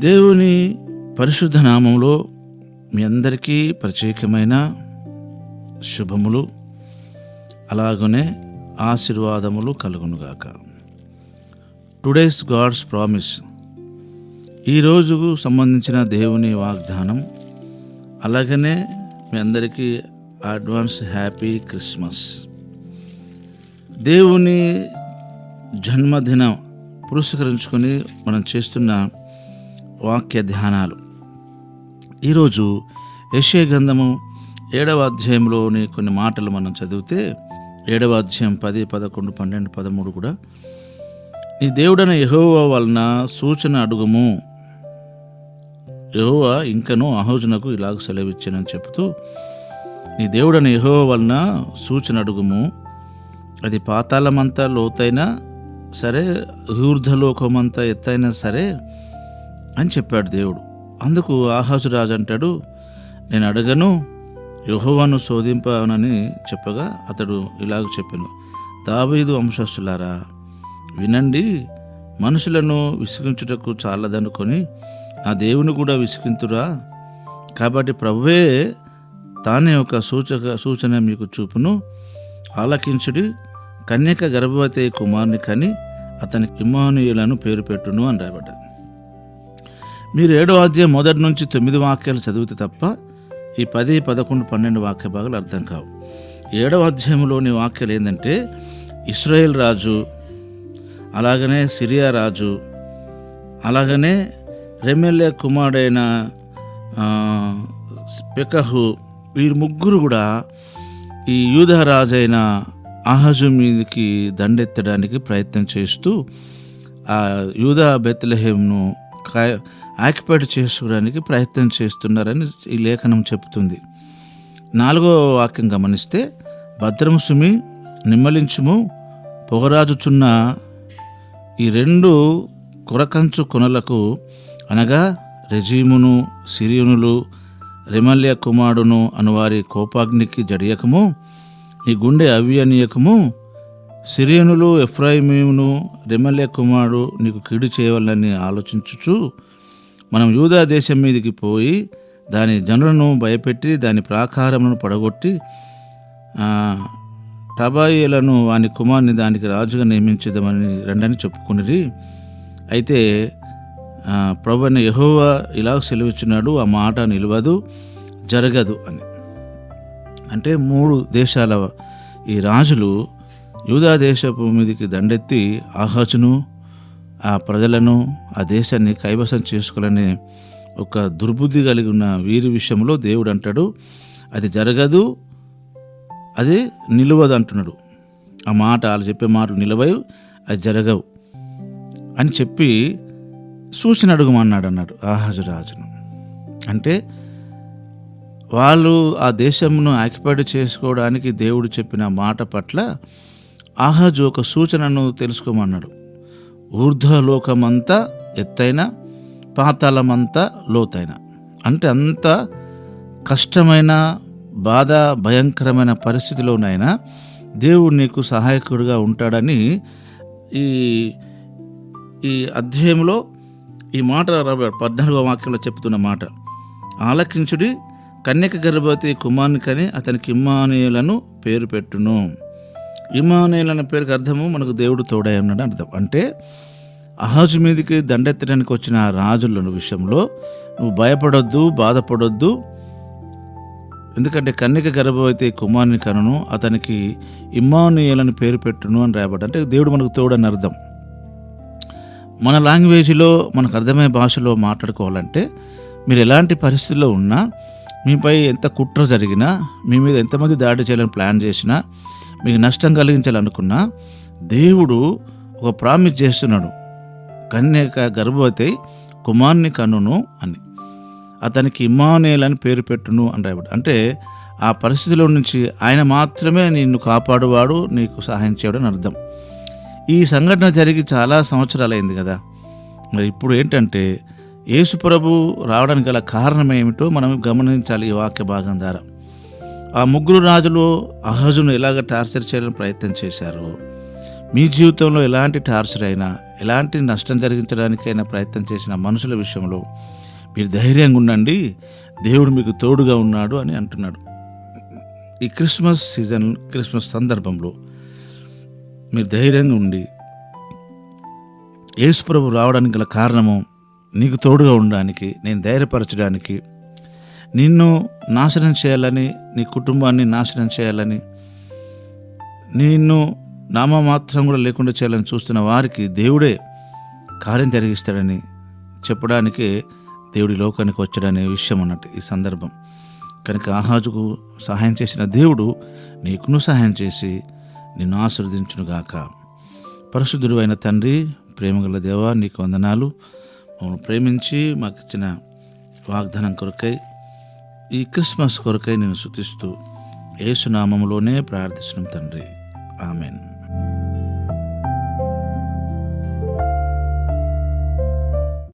దేవుని పరిశుద్ధ నామములో మీ అందరికీ ప్రత్యేకమైన శుభములు అలాగనే ఆశీర్వాదములు కలుగునుగాక. టుడేస్ గాడ్స్ ప్రామిస్, ఈ రోజుకు సంబంధించిన దేవుని వాగ్దానం. అలాగనే మీ అందరికీ అడ్వాన్స్ హ్యాపీ క్రిస్మస్. దేవుని జన్మదినం పురస్కరించుకొని మనం చేస్తున్న వాక్య ధ్యానాలు. ఈరోజు యెషయా గ్రంథము 7వ అధ్యాయంలోని కొన్ని మాటలు మనం చదివితే 7వ అధ్యాయం 10, 11, 12, 13 కూడా, నీ దేవుడైన యెహోవా వలన సూచన అడుగుము. యెహోవా ఇంకనూ ఆహోజునకు ఇలాగ సెలవిచ్చానని చెబుతూ, నీ దేవుడైన యెహోవా వలన సూచన అడుగుము. అది పాతాళమంతా లోతైనా సరే, ఊర్ధ్వలోకమంతా ఎత్తైనా సరే అని చెప్పాడు దేవుడు. అందుకు ఆహాజు రాజు అంటాడు, నేను అడగను, యెహోవాను శోధింపనని చెప్పగా అతడు ఇలాగ చెప్పాను, దావీదు వంశస్థులారా వినండి, మనుషులను విసిగించుటకు చాలదనుకొని నా దేవుని కూడా విసిగింతురా. కాబట్టి ప్రభువే తానే ఒక సూచన మీకు చూపును. ఆలకించుడి, కన్యక గర్భవతి కుమారుని కని అతనికి ఇమ్మానుయేలను పేరు పెట్టును అని రాయబడ్డది. మీరు 7వ అధ్యాయం 1 నుంచి 9 వాక్యాలు చదివితే తప్ప ఈ 10, 11, 12 వాక్య భాగాలు అర్థం కావు. 7వ అధ్యాయంలోని వాక్యాలు ఏంటంటే, ఇశ్రాయేల్ రాజు, అలాగనే సిరియా రాజు, అలాగనే రెమెల్యా కుమారుడైన పెకహు, వీరు ముగ్గురు కూడా ఈ యూదా రాజైన ఆహాజు మీదకి దండెత్తడానికి ప్రయత్నం చేస్తూ ఆ యూదా బెత్లెహేంను ఆక్యుపైడ్ చేసుకోవడానికి ప్రయత్నం చేస్తున్నారని ఈ లేఖనం చెబుతుంది. 4వ వాక్యం గమనిస్తే, భద్రము సుమి, నిమ్మలించుము, పొగరాజుచున్న ఈ 2 కొరకంచు కొనలకు, అనగా రెజీమును సిరియనులు రెమల్యా కుమారుడును అనువారి కోపాగ్నికి జడియకము, నీ గుండె అవ్యనీయకము. సిరియనులు ఎఫ్రాయిమును రెమల్యా కుమారుడు నీకు కీడు చేయవాలని ఆలోచించుచు మనం యూదా దేశం మీదకి పోయి దాని జనులను భయపెట్టి దాని ప్రాకారములను పడగొట్టి టబాయిలను వాని కుమారుని దానికి రాజుగా నియమించేదామని రండని చెప్పుకునిరి. అయితే ప్రభువైన యెహోవా ఇలా సెలవిచ్చున్నాడు, ఆ మాట నిలవదు, జరగదు అని. అంటే 3 దేశాల ఈ రాజులు యూదా దేశపు మీదకి దండెత్తి ఆహాజును, ఆ ప్రజలను, ఆ దేశాన్ని కైవసం చేసుకోవాలనే ఒక దుర్బుద్ధి కలిగి ఉన్న వీరి విషయంలో దేవుడు అంటాడు, అది జరగదు, అది నిలవదు అంటున్నాడు. ఆ మాట, వాళ్ళు చెప్పే మాటలు నిలవవు, అది జరగవు అని చెప్పి సూచన అడుగుమన్నాడు ఆహాజు రాజును. అంటే వాళ్ళు ఆ దేశంను ఆక్యుపైడ్ చేసుకోవడానికి దేవుడు చెప్పిన మాట పట్ల ఆహాజు ఒక సూచనను తెలుసుకోమన్నాడు. ఊర్ధ్వలోకమంతా ఎత్తైన, పాతాళమంతా లోతైన. అంటే అంత కష్టమైన, బాధ, భయంకరమైన పరిస్థితిలోనైనా దేవుడు నీకు సహాయకుడిగా ఉంటాడని ఈ అధ్యాయంలో ఈ మాట 14వ వాక్యంలో చెప్తున్న మాట. ఆలకించుడి, కన్యక గర్భవతి కుమారుని కని అతనికి ఇమ్మానుయేలను పేరు పెట్టును. ఇమ్మానుయేలు అనే పేరుకి అర్థము మనకు దేవుడు తోడై ఉన్నాడు అర్థం. అంటే ఆహాజు మీదకి దండెత్తడానికి వచ్చిన ఆ రాజుల విషయంలో నువ్వు భయపడొద్దు, బాధపడొద్దు. ఎందుకంటే కన్యక గర్భవతి కుమారుని కనును అతనికి ఇమ్మానుయేలను పేరు పెట్టును అని రాయబడ్డ. అంటే దేవుడు మనకు తోడని అర్థం. మన లాంగ్వేజ్లో మనకు అర్థమయ్యే భాషలో మాట్లాడుకోవాలంటే, మీరు ఎలాంటి పరిస్థితుల్లో ఉన్నా, మీపై ఎంత కుట్ర జరిగినా, మీ మీద ఎంతమంది దాడి చేయాలని ప్లాన్ చేసినా, మీకు నష్టం కలిగించాలనుకున్నా, దేవుడు ఒక ప్రామిస్ చేస్తున్నాడు, కన్యక గర్భవతి కుమారుని కనును అని, అతనికి ఇమ్మానుయేలు అని పేరు పెట్టును అని రాయబడ్డ. అంటే ఆ పరిస్థితిలో నుంచి ఆయన మాత్రమే నిన్ను కాపాడువాడు, నీకు సహాయం చేయడం అని అర్థం. ఈ సంఘటన జరిగి చాలా సంవత్సరాలైంది కదా. మరి ఇప్పుడు ఏంటంటే, యేసు ప్రభు రావడానికి గల కారణం ఏమిటో మనం గమనించాలి ఈ వాక్య భాగం ద్వారా. ఆ 3 రాజులు ఆహాజును ఎలాగ టార్చర్ చేయాలని ప్రయత్నం చేశారు, మీ జీవితంలో ఎలాంటి టార్చర్ అయినా, ఎలాంటి నష్టం జరిగించడానికైనా ప్రయత్నం చేసిన మనుషుల విషయంలో మీరు ధైర్యంగా ఉండండి, దేవుడు మీకు తోడుగా ఉన్నాడు అని అంటున్నాడు. ఈ క్రిస్మస్ సీజన్, క్రిస్మస్ సందర్భంలో మీరు ధైర్యంగా ఉండి, యేసు ప్రభు రావడానికి గల కారణము నీకు తోడుగా ఉండడానికి, నేను ధైర్యపరచడానికి, నిన్ను నాశనం చేయాలని, నీ కుటుంబాన్ని నాశనం చేయాలని, నిన్ను నామమాత్రం కూడా లేకుండా చేయాలని చూస్తున్న వారికి దేవుడే కార్యం జరిగిస్తాడని చెప్పడానికే దేవుడి లోకానికి వచ్చాడనే విషయం అన్నట్టు ఈ సందర్భం. కనుక ఆహాజుకు సహాయం చేసిన దేవుడు నీకును సహాయం చేసి నిన్ను ఆశీర్వదించునుగాక. పరిశుద్ధుడు అయిన తండ్రి, ప్రేమగల దేవా, నీకు వందనాలు. మమ్మల్ని ప్రేమించి మాకు ఇచ్చిన వాగ్దానం కొరకై, ఈ క్రిస్మస్ కొరకై నేను స్తుతిస్తూ యేసు నామములోనే ప్రార్థిస్తున్నాం తండ్రి. ఆమెన్.